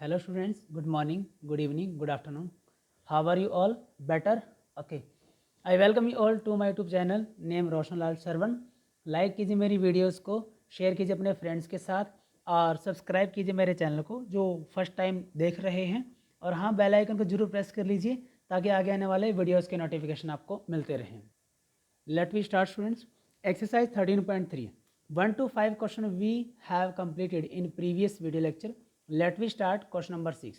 Hello students, good morning, good evening, good afternoon. How are you all? Better? Okay. I welcome you all to my YouTube channel name Roshan Lal Sarwan. Like कीजिए मेरी videos को, share कीजिए अपने friends के साथ और subscribe कीजिए मेरे चैनल को जो फर्स्ट टाइम देख रहे हैं. और हाँ, बेल आइकन को जरूर प्रेस कर लीजिए ताकि आगे आने वाले वीडियोस के नोटिफिकेशन आपको मिलते रहें. Let we start students. Exercise 13.3. 1 to 5 question we have completed in previous video lecture. Let we start question number 6.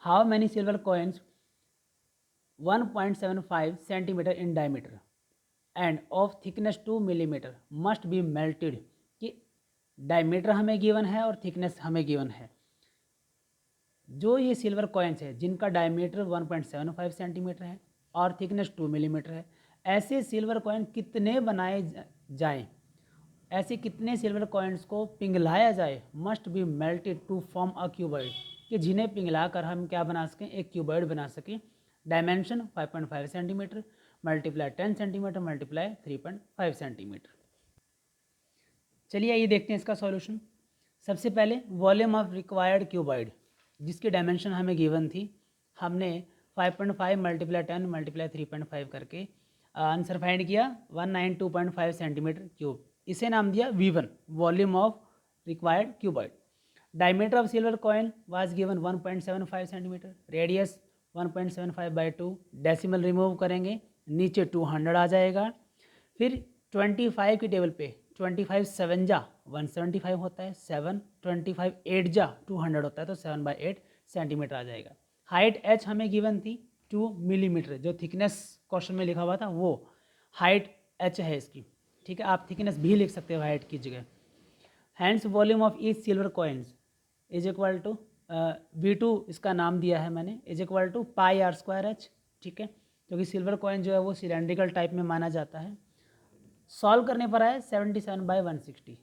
How many silver coins 1.75 centimeter in diameter and of thickness 2 millimeter must be melted? कि diameter हमें given है और thickness हमें given है. जो ये silver coins है जिनका डायमीटर 1.75 सेंटीमीटर है और थिकनेस 2 मिलीमीटर है, ऐसे सिल्वर कॉइन कितने बनाए जाएं, ऐसे कितने सिल्वर कॉइन्स को पिघलाया जाए, must be melted to form a cuboid, कि जिन्हें पिघला कर हम क्या बना सकें, एक क्यूबॉइड बना सकें. Dimension 5.5 centimetre multiply 10 centimetre multiply 3.5 centimetre. चलिए ये देखते हैं इसका सॉल्यूशन. सबसे पहले वॉल्यूम ऑफ रिक्वायर्ड क्यूबॉइड जिसकी डायमेंशन हमें गिवन थी, हमने 5.5 मल्टीप्लाई 10 मल्टीप्लाई 3.5 करके आंसर फाइंड किया 192.5 सेंटीमीटर क्यूब. इसे नाम दिया V1 volume of required cuboid. Diameter of silver coin was given 1.75 centimetre, radius 1.75/2, decimal remove करेंगे नीचे 200 आ जाएगा. फिर 25 की टेबल पे 25 7 जा 175 होता है, 7 25 8 जा 200 होता है, तो 7/8 सेंटीमीटर आ जाएगा. हाइट h हमें गिवन थी 2 मिलीमीटर, जो थिकनेस क्वेश्चन में लिखा हुआ था वो हाइट h है इसकी. ठीक है, आप थिकनेस भी लिख सकते हो हाइट की जगह. Hence volume of each silver coins is equal to V2 इसका नाम दिया है मैंने, इज इक्वल टू πr²h. ठीक है, क्योंकि सिल्वर कॉइन जो है वो सिलेंड्रिकल टाइप में माना जाता है. सॉल्व करने पर आए 77/160.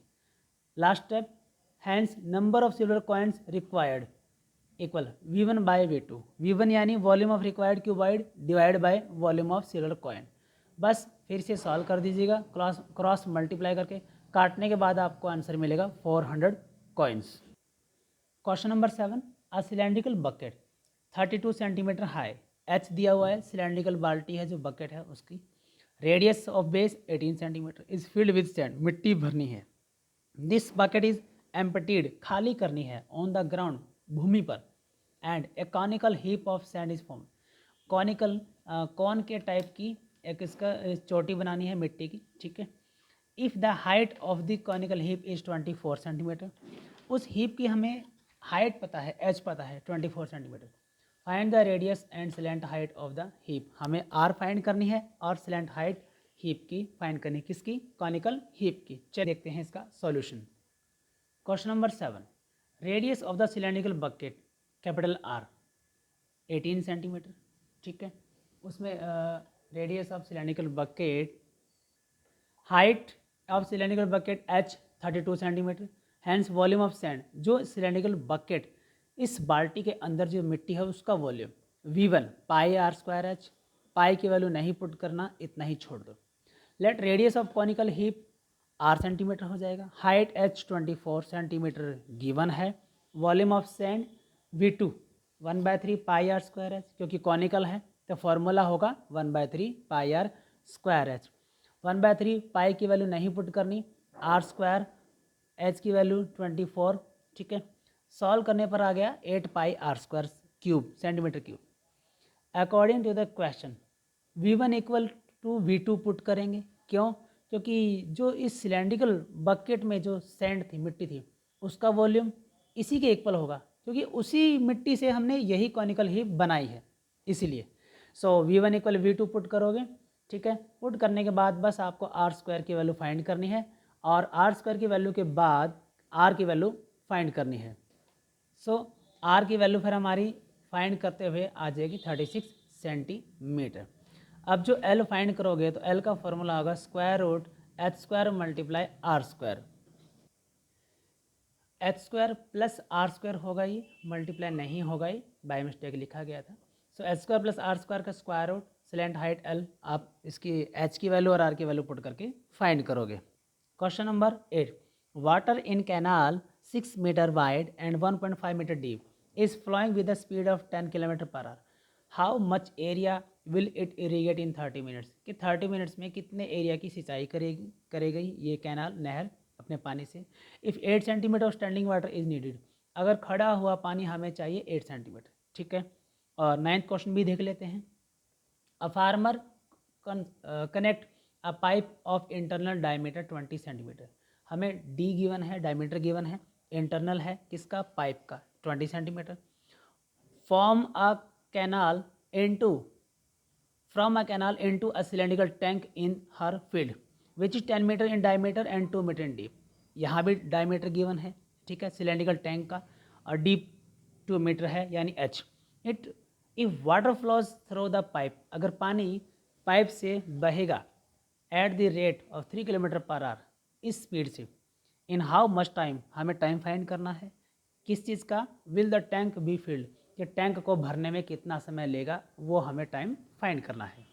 Last step, hence number of silver coins required equal V1/V2. V1 यानी volume of required cuboid divide by volume of silver coin. बस फिर से सॉल्व कर दीजिएगा क्रॉस मल्टीप्लाई करके, काटने के बाद आपको आंसर मिलेगा 400 coins. Question number 7. A cylindrical bucket 32 centimetre high, h दिया हुआ है, सिलेंड्रिकल बाल्टी है जो बकेट है उसकी. Radius of base 18 centimetre is filled with sand, मिट्टी भरनी है. दिस बकेट इज एम्प्टीड, खाली करनी है, ऑन द ग्राउंड, भूमि पर. And a conical heap of sand is form, conical cone के टाइप की एक इसका चोटी बनानी है मिट्टी की. ठीक है, if the height of the conical heap is 24 centimetre, उस हीप की हमें हाइट पता है, एच पता है 24 centimetre. Find the radius and slant height of the heap, हमें आर फाइंड करनी है और स्लैंट हाइट हीप की फाइंड करनी, किसकी, कॉनिकल हीप की. चलिए देखते हैं इसका solution. Question number 7. Radius of the cylindrical bucket capital R 18 centimetre. ठीक है, उसमें radius of cylindrical bucket, height of cylindrical bucket h 32 centimetre. Hence volume of sand, जो सिलेंड्रिकल बकेट इस बाल्टी के अंदर जो मिट्टी है उसका वॉल्यूम V1 πr²h. पाई की वैल्यू नहीं पुट करना, इतना ही छोड़ दो. Let radius of conical heap r centimetre हो जाएगा. हाइट h 24 सेंटीमीटर गिवन है. Volume of sand V2 1/3 πr²h, क्योंकि कॉनिकल है तो फॉर्मूला होगा 1/3 πr²h. 1/3 पाई की वैल्यू नहीं पुट करनी, r², h की वैल्यू 24. ठीक है, सॉल्व करने पर आ गया 8 πr² cube centimetre cube. According to the question V1 equal to V2 put करेंगे. क्यों? क्योंकि जो इस सिलेंड्रिकल बकेट में जो सैंड थी, मिट्टी थी, उसका वॉल्यूम इसी के इक्वल होगा, क्योंकि उसी मिट्टी से हमने यही कॉनिकल हीप बनाई है, इसीलिए. सो V1 इक्वल V2 पुट करोगे. ठीक है, पुट करने के बाद बस आपको r² की वैल्यू फाइंड करनी है और r² की वैल्यू के बाद r की वैल्यू फाइंड करनी है. सो r की वैल्यू फिर हमारी फाइंड करते हुए आ जाएगी 36 सेंटीमीटर. अब जो L फाइंड करोगे तो L का फॉर्मूला होगा √h² multiply r². h² plus r² होगा, ये मल्टीप्लाई नहीं होगा, ये बाय मिस्टेक लिखा गया था. सो h² प्लस r² का square root, slant height L, आप इसकी h की वैल्यू और r की वैल्यू पुट करके फाइंड करोगे. Question number 8. Water in canal 6 meter wide and 1.5 meter deep, is flowing with a speed of 10 km/h. How much area will it irrigate in 30 minutes? कि 30 minutes में कितने area की सिंचाई करेगी ये कैनाल नहर अपने पानी से. If 8 centimetre of standing water is needed, अगर खड़ा हुआ पानी हमें चाहिए 8 सेंटीमीटर. ठीक है. और 9th क्वेश्चन भी देख लेते हैं. A farmer connect a pipe of internal diameter 20 centimetre. हमें डी गिवन है, डायमीटर गिवन है, इंटरनल है किसका, पाइप का 20 centimetre. Form a canal into from a canal into a cylindrical tank in her field which is 10 metre in diameter and 2 metre in deep. यहाँ भी diameter given है. ठीक है. सिलेंड्रिकल टैंक का, और डीप 2 मीटर है यानी H. It if water flows through the pipe, अगर पानी पाइप से बहेगा at the rate of 3 km/h, इस स्पीड से, इन हाउ मच टाइम, हमें टाइम फाइंड करना है. किस चीज़ का, will the tank be filled, कि टैंक को भरने में कितना समय लेगा, वो हमें टाइम फाइंड करना है.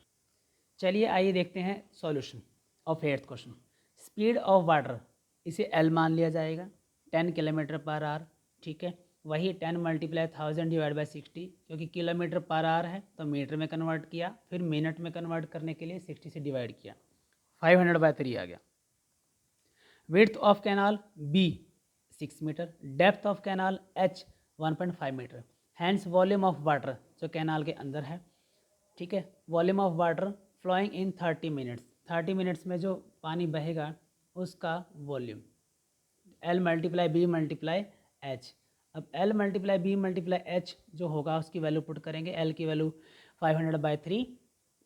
चलिए आइए देखते हैं solution of 8th question. Speed of water, इसे एल मान लिया जाएगा, 10 km/h. ठीक है. वही 10 × 1000 डिवाइड बाई 60, क्योंकि km/h है तो मीटर में कन्वर्ट किया, फिर मिनट में कन्वर्ट करने के लिए 60 से डिवाइड किया, 500/3 आ गया. Width of canal b 6 metre, depth of canal h 1.5 metre. Hence volume of water, जो कैनाल के अंदर है. ठीक है. Volume of water flowing in 30 minutes, 30 minutes में जो पानी बहेगा उसका वॉल्यूम, L × B × H. अब L × B × H जो होगा उसकी वैल्यू पुट करेंगे. L की वैल्यू 500/3,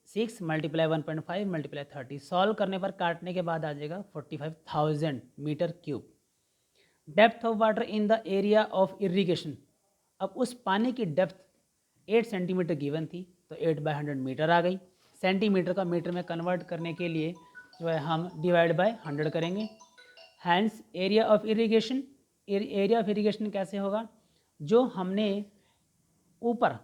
6 × 1.5 × 30. सॉल्व करने पर काटने के बाद आ जाएगा 45,000 metre cube. Depth of water in the area of irrigation, अब उस पानी की डेप्थ 8 सेंटीमीटर गिवन थी तो 8/100 मीटर आ गई. सेंटीमीटर का मीटर में कन्वर्ट करने के लिए जो है हम डिवाइड बाय 100 करेंगे. Hence area of irrigation, area of irrigation कैसे होगा, जो हमने ऊपर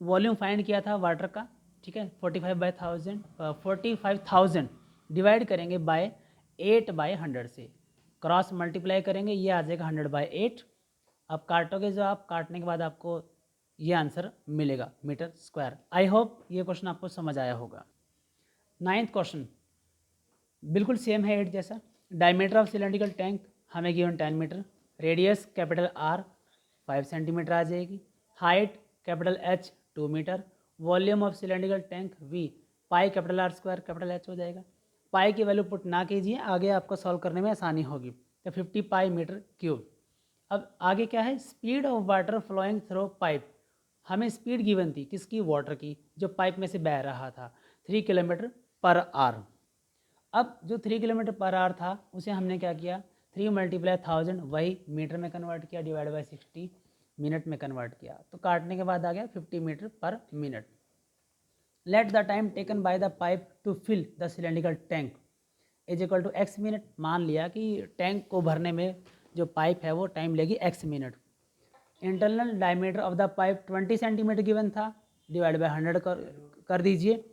वॉल्यूम फाइंड किया था वाटर का. ठीक है. 45,000 डिवाइड करेंगे बाय 8/100 से, क्रॉस मल्टीप्लाई करेंगे, ये आ जाएगा 100/8. अब काटोगे जो आप, काटने के बाद आपको ये आंसर मिलेगा मीटर स्क्वायर. आई होप ये क्वेश्चन आपको समझ आया होगा. 9th क्वेश्चन बिल्कुल सेम है 8 जैसा. डायमीटर ऑफ सिलेंड्रिकल टैंक हमें given 10 metre, radius capital R 5 centimetre आ जाएगी, height capital H 2 metre, volume of cylindrical tank V pi capital R square capital H हो जाएगा. पाई की वैल्यू पुट ना कीजिए, आगे आपको सॉल्व करने में आसानी होगी. तो 50 पाई मीटर क्यूब. अब आगे क्या है, speed of water flowing through pipe. हमें स्पीड गिवन थी किसकी, वाटर की, जो पाइप में से बह रहा था 3 km/h. अब जो 3 km/h था उसे हमने क्या किया, 3 × 1000 वही मीटर में कन्वर्ट किया, डिवाइड बाई 60 मिनट में कन्वर्ट किया, तो काटने के बाद आ गया 50 metre per minute. Let the time taken by the pipe to fill the cylindrical tank is equal to x minute. मान लिया कि टैंक को भरने में जो पाइप है वो टाइम लेगी x minute. Internal diameter of the pipe 20 centimetre given था, डिवाइड बाई 100 कर दीजिए,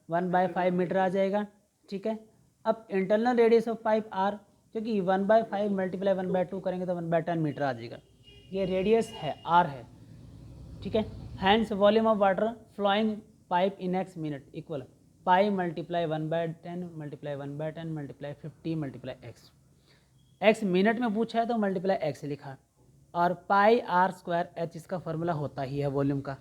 1/5 मीटर आ जाएगा. ठीक है. अब internal radius of pipe r, क्योंकि 1/5 × 1/2 करेंगे तो 1/10 मीटर आ जाएगा. ये रेडियस है, आर है. ठीक है. Hence volume of water flowing pipe in x minute equal pi × 1/10 × 1/10 × 50 × x. x minute में पूछा है तो मल्टीप्लाई x लिखा, और पाई आर स्क्वायर एच इसका फॉर्मूला होता ही है वॉल्यूम का.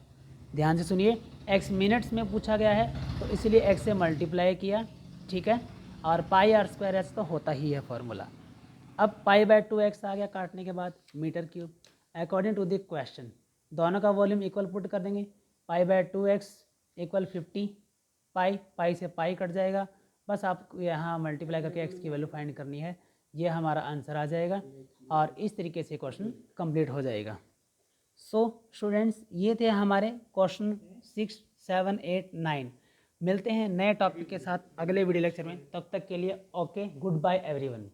ध्यान से सुनिए, x मिनट्स में पूछा गया है तो इसलिए x से मल्टीप्लाई किया. ठीक है. और पाई आर स्क्वायर एच तो होता ही है फॉर्मूला. अब पाई/2x आ गया काटने के बाद metre cube. According to the question दोनों का वॉल्यूम इक्वल पुट कर देंगे. पाई/2x = 50, पाई से पाई कट जाएगा, बस आपको यहाँ मल्टीप्लाई करके x की वैल्यू फाइंड करनी है. ये हमारा आंसर आ जाएगा और इस तरीके से क्वेश्चन कंप्लीट हो जाएगा. सो स्टूडेंट्स, ये थे हमारे क्वेश्चन 6, 7, 8, 9. मिलते हैं नए टॉपिक के साथ अगले वीडियो लेक्चर में. तब तक के लिए ओके, गुड बाय एवरीवन.